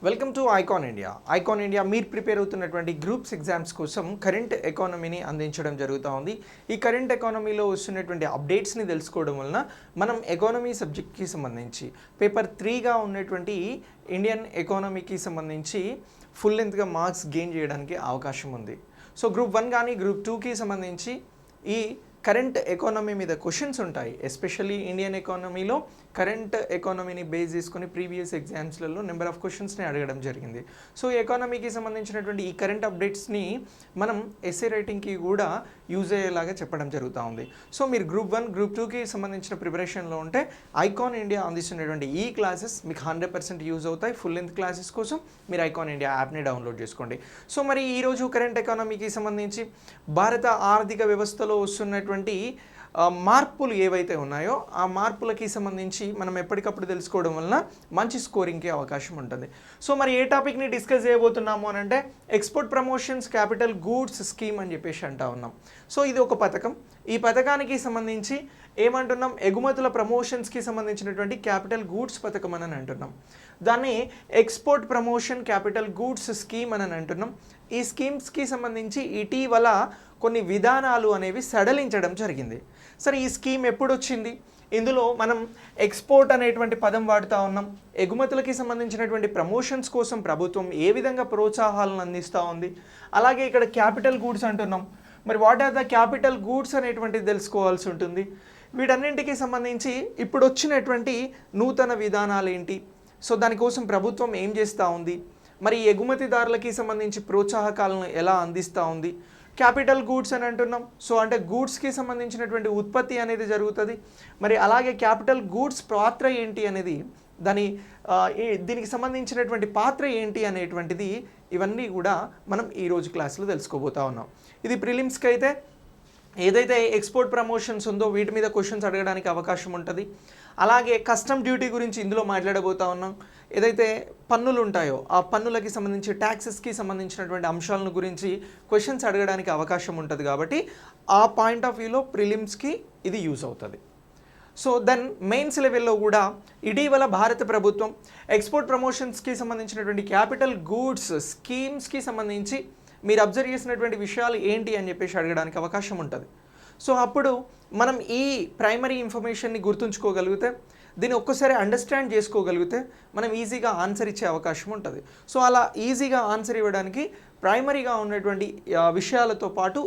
Welcome to icon India. Icon India మీరు prepare అవుతున్నటువంటి groups exams కోసం కరెంట్ ఎకానమీని అందించడం జరుగుతూ ఉంది. ఈ కరెంట్ ఎకానమీలో వస్తున్నటువంటి అప్డేట్స్ని తెలుసుకోవడం వలన మనం ఎకానమీ సబ్జెక్ట్కి సంబంధించి పేపర్ 3గా ఉన్నటువంటి ఇండియన్ ఎకానమీకి సంబంధించి ఫుల్ లెంత్గా మార్క్స్ గెయిన్ చేయడానికి అవకాశం ఉంది. సో గ్రూప్ 1 కానీ గ్రూప్ 2కి సంబంధించి ఈ కరెంట్ ఎకానమీ మీద క్వశ్చన్స్ ఉంటాయి. ఎస్పెషల్లీ ఇండియన్ ఎకానమీలో కరెంట్ ఎకానమీని బేస్ చేసుకుని ప్రీవియస్ ఎగ్జామ్స్లలో నెంబర్ ఆఫ్ క్వశ్చన్స్ని అడగడం జరిగింది. సో ఎకానమీకి సంబంధించినటువంటి ఈ కరెంట్ అప్డేట్స్ని మనం ఎస్ఏ రైటింగ్కి కూడా యూజ్ అయ్యేలాగా చెప్పడం జరుగుతూ ఉంది. సో మీరు గ్రూప్ 1 గ్రూప్ 2కి సంబంధించిన ప్రిపరేషన్లో ఉంటే ఐకాన్ ఇండియా అందిస్తున్నటువంటి ఈ క్లాసెస్ మీకు 100% యూజ్ అవుతాయి. ఫుల్ లెంత్ క్లాసెస్ కోసం మీరు ఐకాన్ ఇండియా యాప్ని డౌన్లోడ్ చేసుకోండి. సో మరి ఈరోజు కరెంట్ ఎకానమీకి సంబంధించి భారత ఆర్థిక వ్యవస్థలో వస్తున్నటువంటి మార్పులు ఏవైతే ఉన్నాయో ఆ మార్పులకి సంబంధించి మనం ఎప్పటికప్పుడు తెలుసుకోవడం వలన మంచి స్కోరింగ్కి అవకాశం ఉంటుంది. సో మరి ఏ టాపిక్ని డిస్కస్ చేయబోతున్నాము అని అంటే export promotions capital goods scheme అని చెప్పేసి అంటా ఉన్నాం. సో ఇది ఒక పథకం. ఈ పథకానికి సంబంధించి ఏమంటున్నాం, ఎగుమతుల ప్రమోషన్స్కి సంబంధించినటువంటి క్యాపిటల్ గూడ్స్ పథకం అని అంటున్నాం. దాన్ని export promotion capital goods scheme అని అంటున్నాం. ఈ స్కీమ్స్కి సంబంధించి ఇటీవల కొన్ని విధానాలు అనేవి సడలించడం జరిగింది. సరే, ఈ స్కీమ్ ఎప్పుడు వచ్చింది? ఇందులో మనం ఎక్స్పోర్ట్ అనేటువంటి పదం వాడుతూ ఉన్నాం. ఎగుమతులకి సంబంధించినటువంటి ప్రమోషన్స్ కోసం ప్రభుత్వం ఏ విధంగా ప్రోత్సాహాలను అందిస్తూ ఉంది. అలాగే ఇక్కడ క్యాపిటల్ గూడ్స్ అంటున్నాం. మరి what are the capital goods అనేటువంటిది తెలుసుకోవాల్సి ఉంటుంది. వీటన్నింటికి సంబంధించి ఇప్పుడు వచ్చినటువంటి నూతన విధానాలు ఏంటి, సో దానికోసం ప్రభుత్వం ఏం చేస్తూ ఉంది, మరి ఎగుమతిదారులకి సంబంధించి ప్రోత్సాహకాలను ఎలా అందిస్తూ ఉంది. క్యాపిటల్ గూడ్స్ అని అంటున్నాం. సో అంటే గూడ్స్కి సంబంధించినటువంటి ఉత్పత్తి అనేది జరుగుతుంది. మరి అలాగే క్యాపిటల్ గూడ్స్ పాత్ర ఏంటి అనేది, దీనికి సంబంధించినటువంటి పాత్ర ఏంటి అనేటువంటిది, ఇవన్నీ కూడా మనం ఈరోజు క్లాస్లో తెలుసుకోబోతా ఉన్నాం. ఇది ప్రిలిమ్స్కి అయితే ఏదైతే ఎక్స్పోర్ట్ ప్రమోషన్స్ ఉందో వీటి మీద క్వశ్చన్స్ అడగడానికి అవకాశం ఉంటుంది. అలాగే కస్టమ్ డ్యూటీ గురించి ఇందులో మాట్లాడబోతా ఉన్నాం. ఏదైతే పన్నులు ఉంటాయో ఆ పన్నులకి సంబంధించి ట్యాక్సెస్కి సంబంధించినటువంటి అంశాలను గురించి క్వశ్చన్స్ అడగడానికి అవకాశం ఉంటుంది. కాబట్టి ఆ పాయింట్ ఆఫ్ వ్యూలో ప్రిలిమ్స్కి ఇది యూజ్ అవుతుంది. సో దెన్ మెయిన్స్ లెవెల్లో కూడా ఇటీవల భారత ప్రభుత్వం ఎక్స్పోర్ట్ ప్రమోషన్స్కి సంబంధించినటువంటి క్యాపిటల్ గూడ్స్ స్కీమ్స్కి సంబంధించి మీరు అబ్జర్వ్ చేసినటువంటి విషయాలు ఏంటి అని చెప్పేసి అడగడానికి అవకాశం ఉంటుంది. సో అప్పుడు మనం ఈ ప్రైమరీ ఇన్ఫర్మేషన్ని గుర్తుంచుకోగలిగితే, దీన్ని ఒక్కసారి అండర్స్టాండ్ చేసుకోగలిగితే మనం ఈజీగా ఆన్సర్ ఇచ్చే అవకాశం ఉంటుంది. సో అలా ఈజీగా ఆన్సర్ ఇవ్వడానికి ప్రైమరీగా ఉన్నటువంటి విషయాలతో పాటు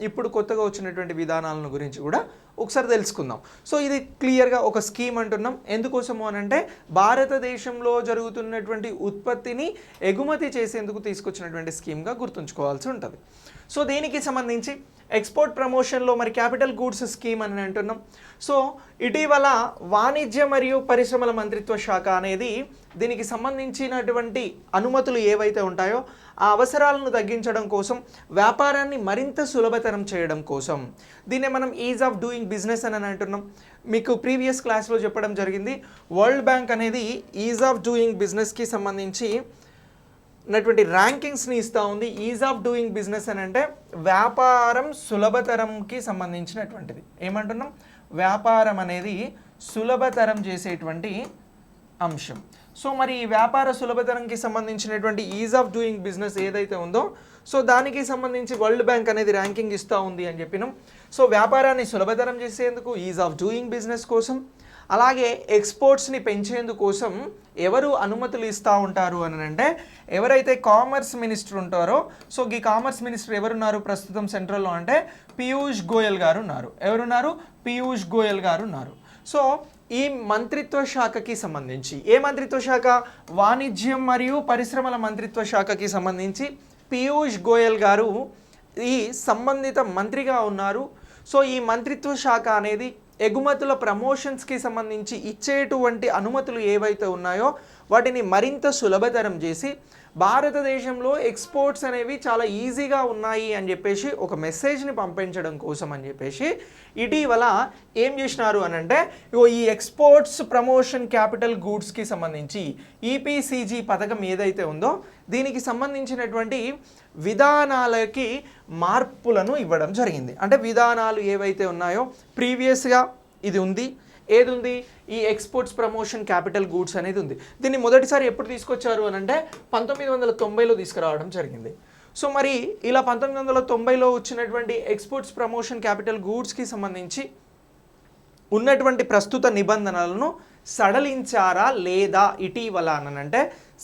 ఇప్పుడు కొత్తగా వచ్చినటువంటి విధానాలను గురించి కూడా ఒకసారి తెలుసుకుందాం. సో ఇది క్లియర్గా ఒక స్కీమ్ అంటున్నాం. ఎందుకోసము అని అంటే భారతదేశంలో జరుగుతున్నటువంటి ఉత్పత్తిని ఎగుమతి చేసేందుకు తీసుకొచ్చినటువంటి స్కీమ్గా గుర్తుంచుకోవాల్సి ఉంటుంది. సో దీనికి సంబంధించి ఎక్స్పోర్ట్ ప్రమోషన్లో మరి క్యాపిటల్ గూడ్స్ స్కీమ్ అని అంటున్నాం. సో ఇటీవల వాణిజ్య మరియు పరిశ్రమల మంత్రిత్వ శాఖ అనేది దీనికి సంబంధించినటువంటి అనుమతులు ఏవైతే ఉంటాయో ఆ అవసరాలను తగ్గించడం కోసం, వ్యాపారాన్ని మరింత సులభతరం చేయడం కోసం దీన్నే మనం ఈజ్ ఆఫ్ డూయింగ్ బిజినెస్ అని అంటున్నాం. మీకు ప్రీవియస్ క్లాస్లో చెప్పడం జరిగింది. వరల్డ్ బ్యాంక్ అనేది ఈజ్ ఆఫ్ డూయింగ్ బిజినెస్కి సంబంధించి ఉన్నటువంటి ర్యాంకింగ్స్ని ఇస్తూ ఉంది. ఈజ్ ఆఫ్ డూయింగ్ బిజినెస్ అని అంటే వ్యాపారం సులభతరంకి సంబంధించినటువంటిది. ఏమంటున్నాం, వ్యాపారం అనేది సులభతరం చేసేటువంటి అంశం. సో మరి ఈ వ్యాపార సులభతరంకి సంబంధించినటువంటి ఈజ్ ఆఫ్ డూయింగ్ బిజినెస్ ఏదైతే ఉందో సో దానికి సంబంధించి వరల్డ్ బ్యాంక్ అనేది ర్యాంకింగ్ ఇస్తూ ఉంది అని చెప్పినాం. సో వ్యాపారాన్ని సులభతరం చేసేందుకు ఈజ్ ఆఫ్ డూయింగ్ బిజినెస్ కోసం, అలాగే ఎక్స్పోర్ట్స్ని పెంచేందుకోసం ఎవరు అనుమతులు ఇస్తూ ఉంటారు అని అంటే ఎవరైతే కామర్స్ మినిస్టర్ ఉంటారో, సో ఈ కామర్స్ మినిస్టర్ ఎవరున్నారు ప్రస్తుతం సెంట్రల్లో అంటే పీయూష్ గోయల్ గారు ఉన్నారు. ఎవరున్నారు? పీయూష్ గోయల్ గారు ఉన్నారు. సో ఈ మంత్రిత్వ శాఖకి సంబంధించి, ఏ మంత్రిత్వ శాఖ? వాణిజ్యం మరియు పరిశ్రమల మంత్రిత్వ శాఖకి సంబంధించి పీయూష్ గోయల్ గారు ఈ సంబంధిత మంత్రిగా ఉన్నారు. సో ఈ మంత్రిత్వ శాఖ అనేది ఎగుమతుల ప్రమోషన్స్కి సంబంధించి ఇచ్చేటువంటి అనుమతులు ఏవైతే ఉన్నాయో వాటిని మరింత సులభతరం చేసి భారతదేశంలో ఎక్స్పోర్ట్స్ అనేవి చాలా ఈజీగా ఉన్నాయి అని చెప్పేసి ఒక మెసేజ్ని పంపించడం కోసం అని చెప్పేసి ఇటీవల ఏం చేసినారు అని అంటే ఈ ఎక్స్పోర్ట్స్ ప్రమోషన్ క్యాపిటల్ గూడ్స్కి సంబంధించి ఈపీసీజీ పథకం ఏదైతే ఉందో దీనికి సంబంధించినటువంటి విధానాలకి మార్పులను ఇవ్వడం జరిగింది. అంటే విధానాలు ఏవైతే ఉన్నాయో ప్రీవియస్గా ఇది ఉంది, ఏది ఉంది, ఈ ఎక్స్పోర్ట్స్ ప్రమోషన్ క్యాపిటల్ గూడ్స్ అనేది ఉంది. దీన్ని మొదటిసారి ఎప్పుడు తీసుకొచ్చారు అని అంటే 1990లో తీసుకురావడం జరిగింది. సో మరి ఇలా 1990లో వచ్చినటువంటి ఎక్స్పోర్ట్స్ ప్రమోషన్ క్యాపిటల్ గూడ్స్కి సంబంధించి ఉన్నటువంటి ప్రస్తుత నిబంధనలను సడలించారా లేదా ఇటీవల అని అంటే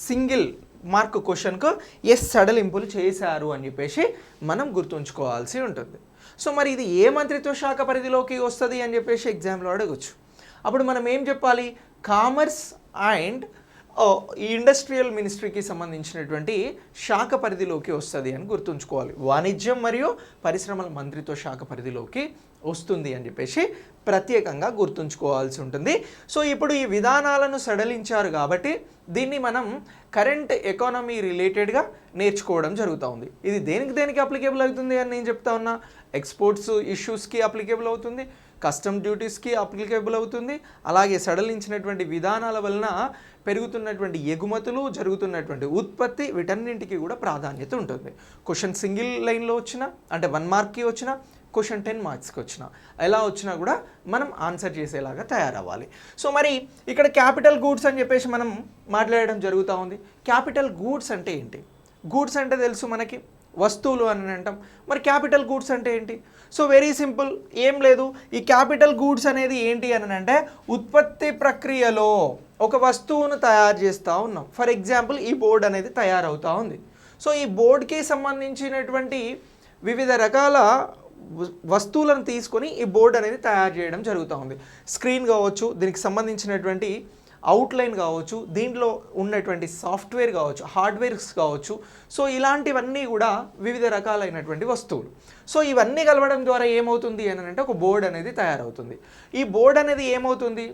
సింగిల్ మార్క్ క్వశ్చన్కు ఎస్ సడలింపులు చేశారు అని చెప్పేసి మనం గుర్తుంచుకోవాల్సి ఉంటుంది. సో మరి ఇది ఏ మంత్రిత్వ శాఖ పరిధిలోకి వస్తుంది అని చెప్పేసి ఎగ్జామ్లో అడగచ్చు. అప్పుడు మనం ఏం చెప్పాలి, కామర్స్ అండ్ ఇండస్ట్రియల్ మినిస్ట్రీకి సంబంధించినటువంటి శాఖ పరిధిలోకి వస్తుంది అని గుర్తుంచుకోవాలి. వాణిజ్యం మరియు పరిశ్రమల మంత్రిత్వ శాఖ పరిధిలోకి వస్తుంది అని చెప్పేసి ప్రత్యేకంగా గుర్తుంచుకోవాల్సి ఉంటుంది. సో ఇప్పుడు ఈ విధానాలను సడలించారు కాబట్టి దీన్ని మనం కరెంట్ ఎకానమీ రిలేటెడ్గా నేర్చుకోవడం జరుగుతూ ఉంది. ఇది దేనికి అప్లికేబుల్ అవుతుంది అని నేను చెప్తా ఉన్నా, ఎక్స్పోర్ట్స్ ఇష్యూస్కి అప్లికేబుల్ అవుతుంది, కస్టమ్ డ్యూటీస్కి అప్లికేబుల్ అవుతుంది, అలాగే సడలించినటువంటి విధానాల వలన పెరుగుతున్నటువంటి ఎగుమతులు, జరుగుతున్నటువంటి ఉత్పత్తి, వీటన్నింటికి కూడా ప్రాధాన్యత ఉంటుంది. క్వశ్చన్ సింగిల్ లైన్లో వచ్చినా అంటే 1 మార్క్కి వచ్చినా, క్వశ్చన్ 10 మార్క్స్కి వచ్చినా, ఎలా వచ్చినా కూడా మనం ఆన్సర్ చేసేలాగా తయారవ్వాలి. సో మరి ఇక్కడ క్యాపిటల్ గూడ్స్ అని చెప్పేసి మనం మాట్లాడడం జరుగుతూ ఉంది. క్యాపిటల్ గూడ్స్ అంటే ఏంటి? గూడ్స్ అంటే తెలుసు మనకి, వస్తువులు అని అంటాం. మరి క్యాపిటల్ గూడ్స్ అంటే ఏంటి? సో వెరీ సింపుల్, ఏం లేదు. ఈ క్యాపిటల్ గూడ్స్ అనేది ఏంటి అని అంటే ఉత్పత్తి ప్రక్రియలో ఒక వస్తువును తయారు చేస్తూ ఉన్నాం. ఫర్ ఎగ్జాంపుల్ ఈ బోర్డ్ అనేది తయారవుతూ ఉంది. సో ఈ బోర్డ్కి సంబంధించినటువంటి వివిధ రకాల వస్తువులను తీసుకొని ఈ బోర్డ్ అనేది తయారు చేయడం జరుగుతూ ఉంది. స్క్రీన్ కావచ్చు, దీనికి సంబంధించినటువంటి అవుట్లైన్ కావచ్చు, దీంట్లో ఉన్నటువంటి సాఫ్ట్వేర్ కావచ్చు, హార్డ్వేర్స్ కావచ్చు. సో ఇలాంటివన్నీ కూడా వివిధ రకాలైనటువంటి వస్తువులు. సో ఇవన్నీ కలవడం ద్వారా ఏమవుతుంది అని అంటే ఒక బోర్డ్ అనేది తయారవుతుంది. ఈ బోర్డ్ అనేది ఏమవుతుంది,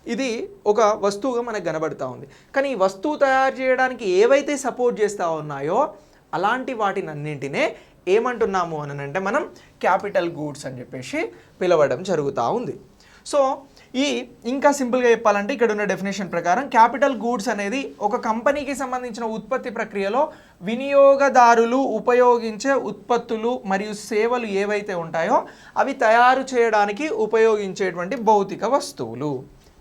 ఇది ఒక వస్తువుగా మనకు కనబడుతూ ఉంది. కానీ ఈ వస్తువు తయారు చేయడానికి ఏవైతే సపోర్ట్ చేస్తూ ఉన్నాయో అలాంటి వాటినన్నింటినే ఏమంటున్నాము అని అంటే మనం క్యాపిటల్ గూడ్స్ అని చెప్పేసి పిలవడం జరుగుతూ ఉంది. సో ఇంకా సింపుల్గా చెప్పాలంటే ఇక్కడ ఉన్న డెఫినేషన్ ప్రకారం క్యాపిటల్ గూడ్స్ అనేది ఒక కంపెనీకి సంబంధించిన ఉత్పత్తి ప్రక్రియలో వినియోగదారులు ఉపయోగించే ఉత్పత్తులు మరియు సేవలు ఏవైతే ఉంటాయో అవి తయారు చేయడానికి ఉపయోగించేటువంటి భౌతిక వస్తువులు.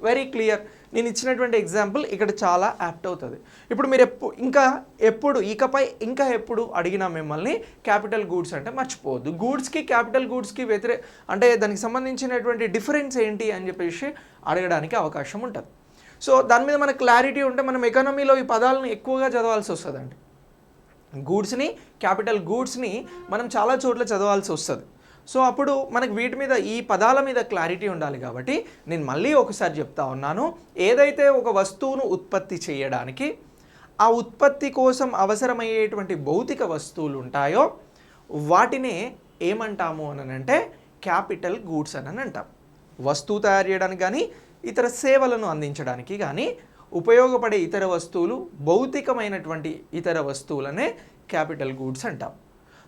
Very clear. నేను ఇచ్చినటువంటి ఎగ్జాంపుల్ ఇక్కడ చాలా యాప్ట్ అవుతుంది. ఇప్పుడు మీరు ఇకపై ఎప్పుడు అడిగినా మిమ్మల్ని క్యాపిటల్ గూడ్స్ అంటే మర్చిపోవద్దు. గూడ్స్కి క్యాపిటల్ గూడ్స్కి అంటే దానికి సంబంధించినటువంటి డిఫరెన్స్ ఏంటి అని చెప్పేసి అడగడానికి అవకాశం ఉంటుంది. సో దాని మీద మనకు క్లారిటీ ఉంటే మనం ఎకానమీలో ఈ పదాలను ఎక్కువగా చదవాల్సి వస్తుందండి. గూడ్స్ని, క్యాపిటల్ గూడ్స్ని మనం చాలా చోట్ల చదవాల్సి వస్తుంది. సో అప్పుడు మనకు వీటి మీద, ఈ పదాల మీద క్లారిటీ ఉండాలి. కాబట్టి నేను మళ్ళీ ఒకసారి చెప్తా ఉన్నాను, ఏదైతే ఒక వస్తువును ఉత్పత్తి చేయడానికి ఆ ఉత్పత్తి కోసం అవసరమయ్యేటువంటి భౌతిక వస్తువులు ఉంటాయో వాటినే ఏమంటాము అని అంటే క్యాపిటల్ గూడ్స్ అని అంటాం. వస్తువు తయారు చేయడానికి కానీ ఇతర సేవలను అందించడానికి కానీ ఉపయోగపడే ఇతర వస్తువులు, భౌతికమైనటువంటి ఇతర వస్తువులనే క్యాపిటల్ గూడ్స్ అంటాం.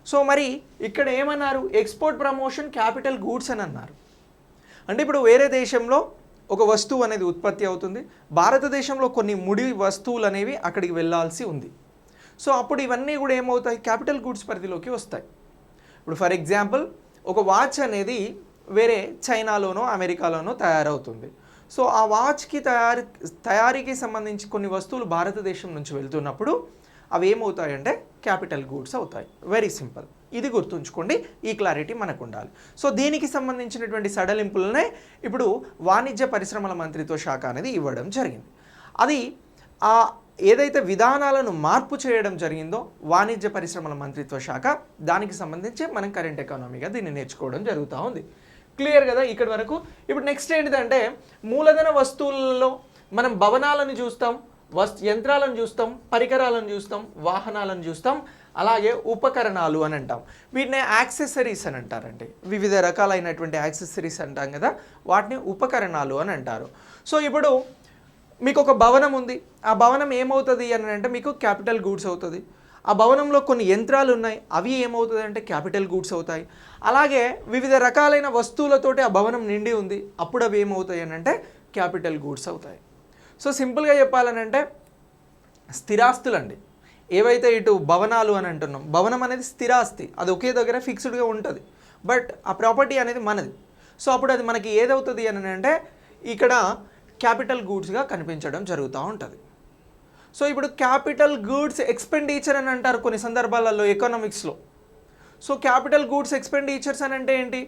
సో మరి ఇక్కడ ఏమన్నారు, ఎక్స్పోర్ట్ ప్రమోషన్ క్యాపిటల్ గూడ్స్ అని అన్నారు. అంటే ఇప్పుడు వేరే దేశంలో ఒక వస్తువు అనేది ఉత్పత్తి అవుతుంది, భారతదేశంలో కొన్ని ముడి వస్తువులు అనేవి అక్కడికి వెళ్ళాల్సి ఉంది. సో అప్పుడు ఇవన్నీ కూడా ఏమవుతాయి, క్యాపిటల్ గూడ్స్ పరిధిలోకి వస్తాయి. ఇప్పుడు ఫర్ ఎగ్జాంపుల్ ఒక వాచ్ అనేది వేరే చైనాలోనో అమెరికాలోనో తయారవుతుంది. సో ఆ వాచ్కి తయారీకి సంబంధించి కొన్ని వస్తువులు భారతదేశం నుంచి వెళ్తున్నప్పుడు అవి ఏమవుతాయంటే క్యాపిటల్ గూడ్స్ అవుతాయి. వెరీ సింపుల్, ఇది గుర్తుంచుకోండి, ఈ క్లారిటీ మనకు ఉండాలి. సో దీనికి సంబంధించినటువంటి సడలింపులనే ఇప్పుడు వాణిజ్య పరిశ్రమల మంత్రిత్వ శాఖ అనేది ఇవ్వడం జరిగింది. అది ఏదైతే విధానాలను మార్పు చేయడం జరిగిందో వాణిజ్య పరిశ్రమల మంత్రిత్వ శాఖ, దానికి సంబంధించి మనం కరెంట్ ఎకానమీగా దీన్ని నేర్చుకోవడం జరుగుతూ ఉంది. క్లియర్ కదా ఇక్కడి వరకు? ఇప్పుడు నెక్స్ట్ ఏంటిదంటే మూలధన వస్తువులలో మనం భవనాలను చూస్తాం, యంత్రాలను చూస్తాం, పరికరాలను చూస్తాం, వాహనాలను చూస్తాం, అలాగే ఉపకరణాలు అని అంటాం. వీటిని యాక్సెసరీస్ అని అంటారండి. వివిధ రకాలైనటువంటి యాక్సెసరీస్ అంటాం కదా, వాటిని ఉపకరణాలు అని అంటారు. సో ఇప్పుడు మీకు ఒక భవనం ఉంది, ఆ భవనం ఏమవుతుంది అని అంటే మీకు క్యాపిటల్ గూడ్స్ అవుతుంది. ఆ భవనంలో కొన్ని యంత్రాలు ఉన్నాయి, అవి ఏమవుతుంది అంటే క్యాపిటల్ గూడ్స్ అవుతాయి. అలాగే వివిధ రకాలైన వస్తువులతోటి ఆ భవనం నిండి ఉంది, అప్పుడు అవి ఏమవుతాయి అని అంటే క్యాపిటల్ గూడ్స్ అవుతాయి. సో సింపుల్గా చెప్పాలనంటే స్థిరాస్తులు అండి, ఏవైతే ఇటు భవనాలు అని అంటున్నాం, భవనం అనేది స్థిరాస్తి, అది ఒకే దగ్గర ఫిక్స్డ్గా ఉంటుంది, బట్ ఆ ప్రాపర్టీ అనేది మనది. సో అప్పుడు అది మనకి ఏదవుతుంది అని అంటే ఇక్కడ క్యాపిటల్ గూడ్స్గా కనిపించడం జరుగుతూ ఉంటుంది. సో ఇప్పుడు క్యాపిటల్ గూడ్స్ ఎక్స్పెండిచర్ అని అంటారు కొన్ని సందర్భాలలో ఎకనామిక్స్లో. సో క్యాపిటల్ గూడ్స్ ఎక్స్పెండిచర్స్ అని అంటే ఏంటి?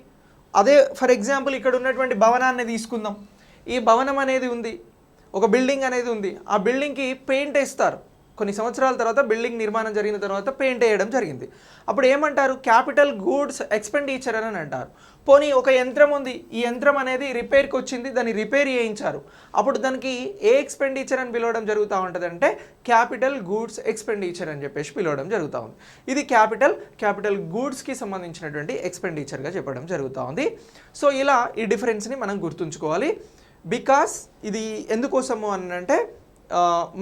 అదే ఫర్ ఎగ్జాంపుల్ ఇక్కడ ఉన్నటువంటి భవనాన్ని తీసుకుందాం. ఈ భవనం అనేది ఉంది, ఒక బిల్డింగ్ అనేది ఉంది. ఆ బిల్డింగ్కి పెయింట్ వేస్తారు. కొన్ని సంవత్సరాల తర్వాత బిల్డింగ్ నిర్మాణం జరిగిన తర్వాత పెయింట్ వేయడం జరిగింది. అప్పుడు ఏమంటారు? క్యాపిటల్ గూడ్స్ ఎక్స్పెండిచర్ అని అంటారు. పోనీ ఒక యంత్రం ఉంది, ఈ యంత్రం అనేది రిపేర్కి వచ్చింది, దాన్ని రిపేర్ చేయించారు. అప్పుడు దానికి ఏ ఎక్స్పెండిచర్ అని పిలవడం జరుగుతూ ఉంటుంది అంటే క్యాపిటల్ గూడ్స్ ఎక్స్పెండిచర్ అని చెప్పేసి పిలవడం జరుగుతూ ఉంది. ఇది క్యాపిటల్ గూడ్స్కి సంబంధించినటువంటి ఎక్స్పెండిచర్గా చెప్పడం జరుగుతూ ఉంది. సో ఇలా ఈ డిఫరెన్స్ని మనం గుర్తుంచుకోవాలి. బికాస్ ఇది ఎందుకోసము అని అంటే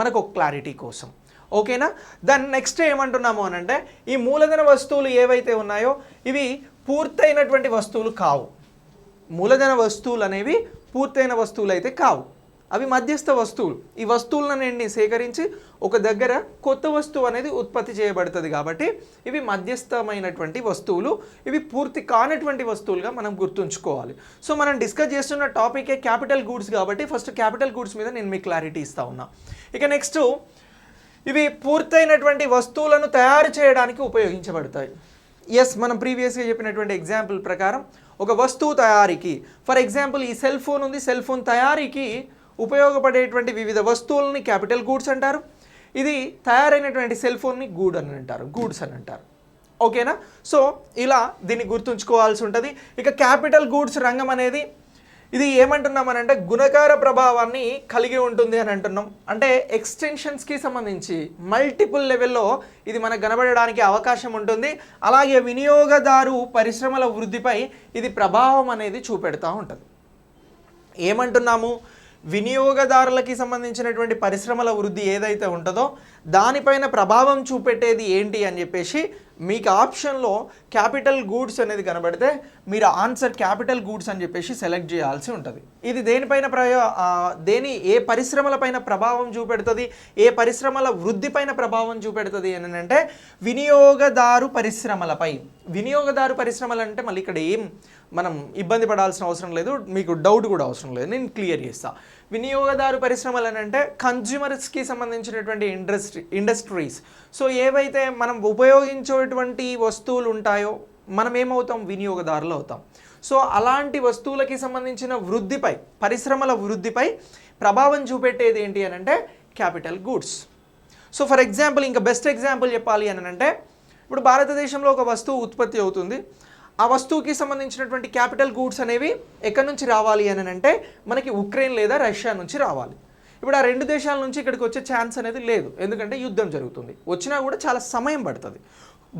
మనకు ఒక క్లారిటీ కోసం. ఓకేనా? దాని నెక్స్ట్ ఏమంటున్నాము అని అంటే ఈ మూలధన వస్తువులు ఏవైతే ఉన్నాయో ఇవి పూర్తయినటువంటి వస్తువులు కావు. మూలధన వస్తువులు అనేవి పూర్తయిన వస్తువులు అయితే కావు, అవి మధ్యస్థ వస్తువులు. ఈ వస్తువులన్నింటినీ సేకరించి ఒక దగ్గర కొత్త వస్తువు అనేది ఉత్పత్తి చేయబడుతుంది కాబట్టి ఇవి మధ్యస్థమైనటువంటి వస్తువులు, ఇవి పూర్తి కానటువంటి వస్తువులుగా మనం గుర్తుంచుకోవాలి. సో మనం డిస్కస్ చేస్తున్న టాపికే క్యాపిటల్ గూడ్స్ కాబట్టి ఫస్ట్ క్యాపిటల్ గూడ్స్ మీద నేను మీకు క్లారిటీ ఇస్తా ఉన్నా. ఇక నెక్స్ట్ ఇవి పూర్తయినటువంటి వస్తువులను తయారు చేయడానికి ఉపయోగించబడతాయి. ఎస్, మనం ప్రీవియస్గా చెప్పినటువంటి ఎగ్జాంపుల్ ప్రకారం ఒక వస్తువు తయారీకి, ఫర్ ఎగ్జాంపుల్ ఈ సెల్ ఫోన్ ఉంది, సెల్ ఫోన్ తయారీకి ఉపయోగపడేటువంటి వివిధ వస్తువులని క్యాపిటల్ గూడ్స్ అంటారు. ఇది తయారైనటువంటి సెల్ ఫోన్ని గూడ్స్ అని అంటారు. ఓకేనా? సో ఇలా దీన్ని గుర్తుంచుకోవాల్సి ఉంటుంది. ఇక క్యాపిటల్ గూడ్స్ రంగం అనేది ఇది ఏమంటున్నామనంటే గుణకార ప్రభావాన్ని కలిగి ఉంటుంది అని అంటున్నాం. అంటే ఎక్స్టెన్షన్స్కి సంబంధించి మల్టిపుల్ లెవెల్లో ఇది మనకు కనబడడానికి అవకాశం ఉంటుంది. అలాగే వినియోగదారు పరిశ్రమల వృద్ధిపై ఇది ప్రభావం అనేది చూపెడతా ఉంటుంది. ఏమంటున్నాము? వినియోగదారులకి సంబంధించినటువంటి పరిశ్రమల వృద్ధి ఏదైతే ఉంటుందో దానిపైన ప్రభావం చూపెట్టేది ఏంటి అని చెప్పేసి మీకు ఆప్షన్లో క్యాపిటల్ గూడ్స్ అనేది కనబడితే మీరు ఆన్సర్ క్యాపిటల్ గూడ్స్ అని చెప్పేసి సెలెక్ట్ చేయాల్సి ఉంటుంది. ఇది దేనిపైన ఏ పరిశ్రమలపైన ప్రభావం చూపెడుతుంది, ఏ పరిశ్రమల వృద్ధిపైన ప్రభావం చూపెడుతుంది అని అంటే వినియోగదారు పరిశ్రమలపై. వినియోగదారు పరిశ్రమలు అంటే మళ్ళీ ఇక్కడ ఏం మనం ఇబ్బంది పడాల్సిన అవసరం లేదు, మీకు డౌట్ కూడా అవసరం లేదు, నేను క్లియర్ చేస్తాను. వినియోగదారు పరిశ్రమలు అని అంటే కన్జ్యూమర్స్కి సంబంధించినటువంటి ఇండస్ట్రీస్. సో ఏవైతే మనం ఉపయోగించేటువంటి వస్తువులు ఉంటాయో మనం ఏమవుతాం? వినియోగదారులు అవుతాం. సో అలాంటి వస్తువులకి సంబంధించిన వృద్ధిపై, పరిశ్రమల వృద్ధిపై ప్రభావం చూపెట్టేది ఏంటి అని అంటే capital goods. So for example, ఇంకా బెస్ట్ ఎగ్జాంపుల్ చెప్పాలి అని అంటే ఇప్పుడు భారతదేశంలో ఒక వస్తువు ఉత్పత్తి అవుతుంది. ఆ వస్తువుకి సంబంధించినటువంటి క్యాపిటల్ గూడ్స్ అనేవి ఎక్కడి నుంచి రావాలి అని అంటే మనకి ఉక్రెయిన్ లేదా రష్యా నుంచి రావాలి. ఇప్పుడు ఆ రెండు దేశాల నుంచి ఇక్కడికి వచ్చే ఛాన్స్ అనేది లేదు, ఎందుకంటే యుద్ధం జరుగుతుంది. వచ్చినా కూడా చాలా సమయం పడుతుంది.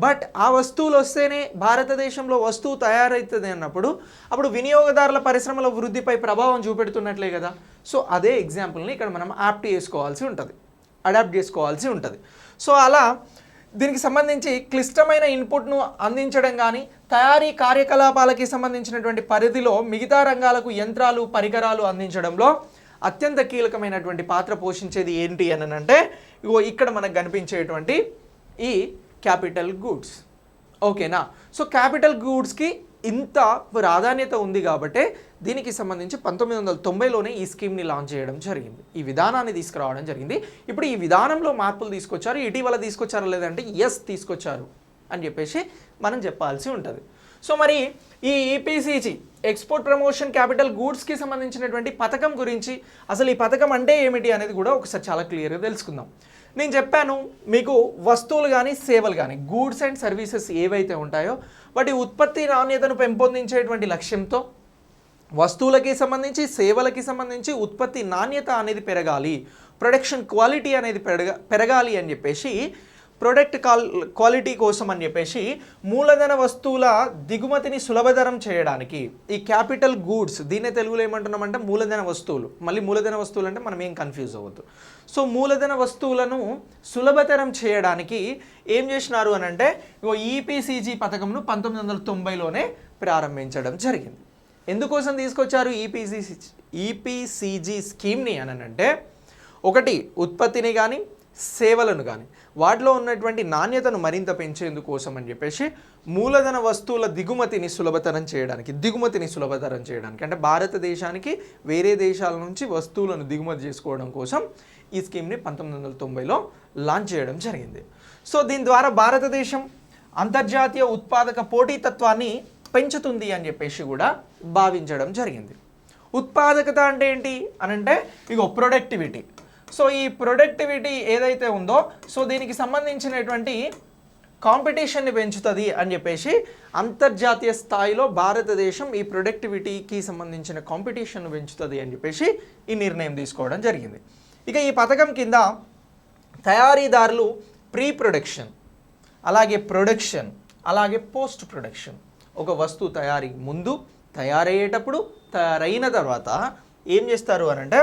బట్ ఆ వస్తువులు వస్తేనే భారతదేశంలో వస్తువు తయారవుతుంది అన్నప్పుడు అప్పుడు వినియోగదారుల పరిశ్రమల వృద్ధిపై ప్రభావం చూపెడుతున్నట్లే కదా. సో అదే ఎగ్జాంపుల్ని ఇక్కడ మనం అడాప్ట్ చేసుకోవాల్సి ఉంటుంది. సో అలా దీనికి సంబంధించి క్లిష్టమైన ఇన్పుట్ను అందించడం కానీ తయారీ కార్యకలాపాలకి సంబంధించినటువంటి పరిధిలో మిగతా రంగాలకు యంత్రాలు పరికరాలు అందించడంలో అత్యంత కీలకమైనటువంటి పాత్ర పోషించేది ఏంటి అని అంటే ఇక్కడ మనకు కనిపించేటువంటి ఈ క్యాపిటల్ గూడ్స్. ఓకేనా? సో క్యాపిటల్ గూడ్స్కి ఇంత ప్రాధాన్యత ఉంది కాబట్టి దీనికి సంబంధించి 1990లోనే ఈ స్కీమ్ని లాంచ్ చేయడం జరిగింది, ఈ విధానాన్ని తీసుకురావడం జరిగింది. ఇప్పుడు ఈ విధానంలో మార్పులు తీసుకొచ్చారు, ఇటీవల తీసుకొచ్చారా లేదంటే ఎస్ తీసుకొచ్చారు అని చెప్పేసి మనం చెప్పాల్సి ఉంటుంది. సో మరి ఈ ఈపీసీజీ ఎక్స్పోర్ట్ ప్రమోషన్ క్యాపిటల్ గూడ్స్కి సంబంధించినటువంటి పథకం గురించి, అసలు ఈ పథకం అంటే ఏమిటి అనేది కూడా ఒకసారి చాలా క్లియర్గా తెలుసుకుందాం. నేను చెప్పాను మీకు వస్తువులు కానీ సేవలు కానీ గూడ్స్ అండ్ సర్వీసెస్ ఏవైతే ఉంటాయో వాటి ఉత్పత్తి నాణ్యతను పెంపొందించేటువంటి లక్ష్యంతో వస్తువులకి సంబంధించి సేవలకి సంబంధించి ఉత్పత్తి నాణ్యత అనేది పెరగాలి, ప్రొడక్షన్ క్వాలిటీ అనేది పెరగాలి అని చెప్పేసి ప్రొడక్ట్ క్వాలిటీ కోసం అని చెప్పేసి మూలధన వస్తువుల దిగుమతిని సులభతరం చేయడానికి ఈ క్యాపిటల్ గూడ్స్, దీన్నే తెలుగులో ఏమంటున్నామంటే మూలధన వస్తువులు. మళ్ళీ మూలధన వస్తువులు అంటే మనం ఏం కన్ఫ్యూజ్ అవ్వద్దు. సో మూలధన వస్తువులను సులభతరం చేయడానికి ఏం చేసినారు అని అంటే ఈపీసీజీ పథకంను 1990లోనే ప్రారంభించడం జరిగింది. ఎందుకోసం తీసుకొచ్చారు ఈపీసీజీ స్కీమ్ని అని అంటే ఒకటి ఉత్పత్తిని కానీ సేవలను కానీ వాటిలో ఉన్నటువంటి నాణ్యతను మరింత పెంచేందుకోసం అని చెప్పేసి మూలధన వస్తువుల దిగుమతిని సులభతరం చేయడానికి అంటే భారతదేశానికి వేరే దేశాల నుంచి వస్తువులను దిగుమతి చేసుకోవడం కోసం ఈ స్కీమ్ని 1990లో లాంచ్ చేయడం జరిగింది. సో దీని ద్వారా భారతదేశం అంతర్జాతీయ ఉత్పాదక పోటీతత్వాన్ని పెంచుతుంది అని చెప్పేసి కూడా భావించడం జరిగింది. ఉత్పాదకత అంటే ఏంటి అనంటే ఇగో ప్రొడక్టివిటీ. సో ఈ ప్రొడక్టివిటీ ఏదైతే ఉందో సో దీనికి సంబంధించినటువంటి కాంపిటీషన్ని పెంచుతుంది అని చెప్పేసి అంతర్జాతీయ స్థాయిలో భారతదేశం ఈ ప్రొడక్టివిటీకి సంబంధించిన కాంపిటీషన్ను పెంచుతుంది అని చెప్పేసి ఈ నిర్ణయం తీసుకోవడం జరిగింది. ఇక ఈ పథకం కింద తయారీదారులు ప్రీ ప్రొడక్షన్, అలాగే ప్రొడక్షన్, అలాగే పోస్ట్ ప్రొడక్షన్, ఒక వస్తువు తయారీ ముందు, తయారయ్యేటప్పుడు, తయారైన తర్వాత ఏం చేస్తారు అనంటే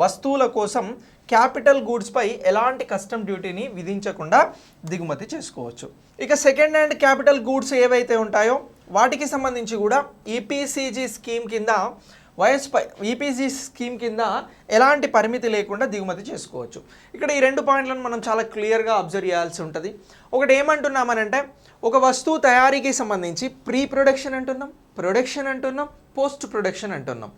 వస్తువుల కోసం క్యాపిటల్ గూడ్స్పై ఎలాంటి కస్టమ్ డ్యూటీని విధించకుండా దిగుమతి చేసుకోవచ్చు. ఇక సెకండ్ హ్యాండ్ క్యాపిటల్ గూడ్స్ ఏవైతే ఉంటాయో వాటికి సంబంధించి కూడా ఈపీసీజీ స్కీమ్ కింద ఎలాంటి పరిమితి లేకుండా దిగుమతి చేసుకోవచ్చు. ఇక్కడ ఈ 2 పాయింట్లను మనం చాలా క్లియర్గా అబ్జర్వ్ చేయాల్సి ఉంటుంది. ఒకటి ఏమంటున్నామనంటే ఒక వస్తువు తయారీకి సంబంధించి ప్రీ ప్రొడక్షన్ అంటున్నాం, ప్రొడక్షన్ అంటున్నాం, పోస్ట్ ప్రొడక్షన్ అంటున్నాం.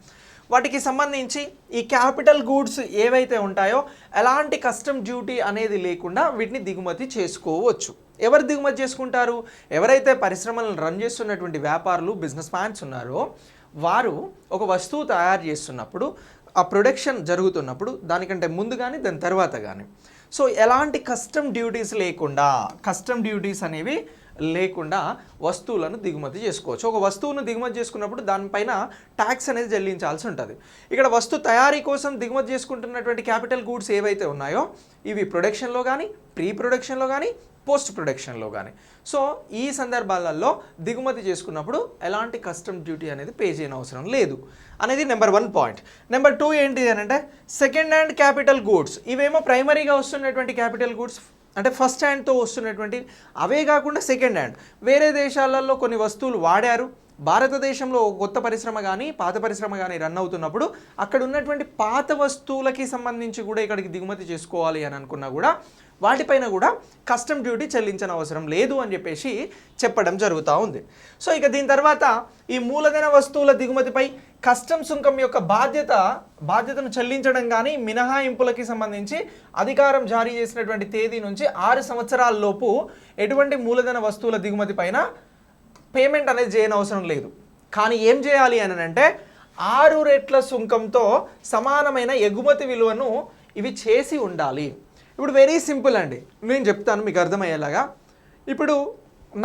వాటికి సంబంధించి ఈ క్యాపిటల్ గూడ్స్ ఏవైతే ఉంటాయో ఎలాంటి కస్టమ్ డ్యూటీ అనేది లేకుండా వీటిని దిగుమతి చేసుకోవచ్చు. ఎవరు దిగుమతి చేసుకుంటారు? ఎవరైతే పరిశ్రమలను రన్ చేస్తున్నటువంటి వ్యాపారులు, బిజినెస్ మ్యాన్స్ ఉన్నారో వారు ఒక వస్తువు తయారు చేస్తున్నప్పుడు, ఆ ప్రొడక్షన్ జరుగుతున్నప్పుడు దానికంటే ముందు కానీ దాని తర్వాత కానీ సో ఎలాంటి కస్టమ్ డ్యూటీస్ అనేవి లేకుండా వస్తువులను దిగుమతి చేసుకోవచ్చు. ఒక వస్తువును దిగుమతి చేసుకున్నప్పుడు దానిపైన ట్యాక్స్ అనేది చెల్లించాల్సి ఉంటుంది. ఇక్కడ వస్తువు తయారీ కోసం దిగుమతి చేసుకుంటున్నటువంటి క్యాపిటల్ గూడ్స్ ఏవైతే ఉన్నాయో ఇవి ప్రొడక్షన్లో కానీ, ప్రీ ప్రొడక్షన్లో కానీ, పోస్ట్ ప్రొడక్షన్లో కానీ సో ఈ సందర్భాలలో దిగుమతి చేసుకున్నప్పుడు ఎలాంటి కస్టమ్ డ్యూటీ అనేది పే చేయని అవసరం లేదు అనేది నెంబర్ 1 పాయింట్. నెంబర్ 2 ఏంటి అని అంటే సెకండ్ హ్యాండ్ క్యాపిటల్ గూడ్స్. ఇవేమో ప్రైమరీగా వస్తున్నటువంటి క్యాపిటల్ గూడ్స్ అంటే ఫస్ట్ హ్యాండ్తో వస్తున్నటువంటి, అవే కాకుండా సెకండ్ హ్యాండ్ వేరే దేశాలలో కొన్ని వస్తువులు వాడారు, భారతదేశంలో కొత్త పరిశ్రమ కానీ పాత పరిశ్రమ కానీ రన్ అవుతున్నప్పుడు అక్కడ ఉన్నటువంటి పాత వస్తువులకి సంబంధించి కూడా ఇక్కడికి దిగుమతి చేసుకోవాలి అని అనుకున్నా కూడా వాటిపైన కూడా కస్టమ్ డ్యూటీ చెల్లించని అవసరం లేదు అని చెప్పేసి చెప్పడం జరుగుతూ ఉంది. సో ఇక దీని తర్వాత ఈ మూలధన వస్తువుల దిగుమతిపై కస్టమ్ సుంకం యొక్క బాధ్యతను చెల్లించడం కానీ మినహాయింపులకి సంబంధించి అధికారం జారీ చేసినటువంటి తేదీ నుంచి 6 సంవత్సరాల లోపు ఎటువంటి మూలధన వస్తువుల దిగుమతి పైన పేమెంట్ అనేది చేయని అవసరం లేదు. కానీ ఏం చేయాలి అని అంటే 6 రెట్ల సుంకంతో సమానమైన ఎగుమతి విలువను ఇవి చేసి ఉండాలి. ఇప్పుడు వెరీ సింపుల్ అండి, నేను చెప్తాను మీకు అర్థమయ్యేలాగా. ఇప్పుడు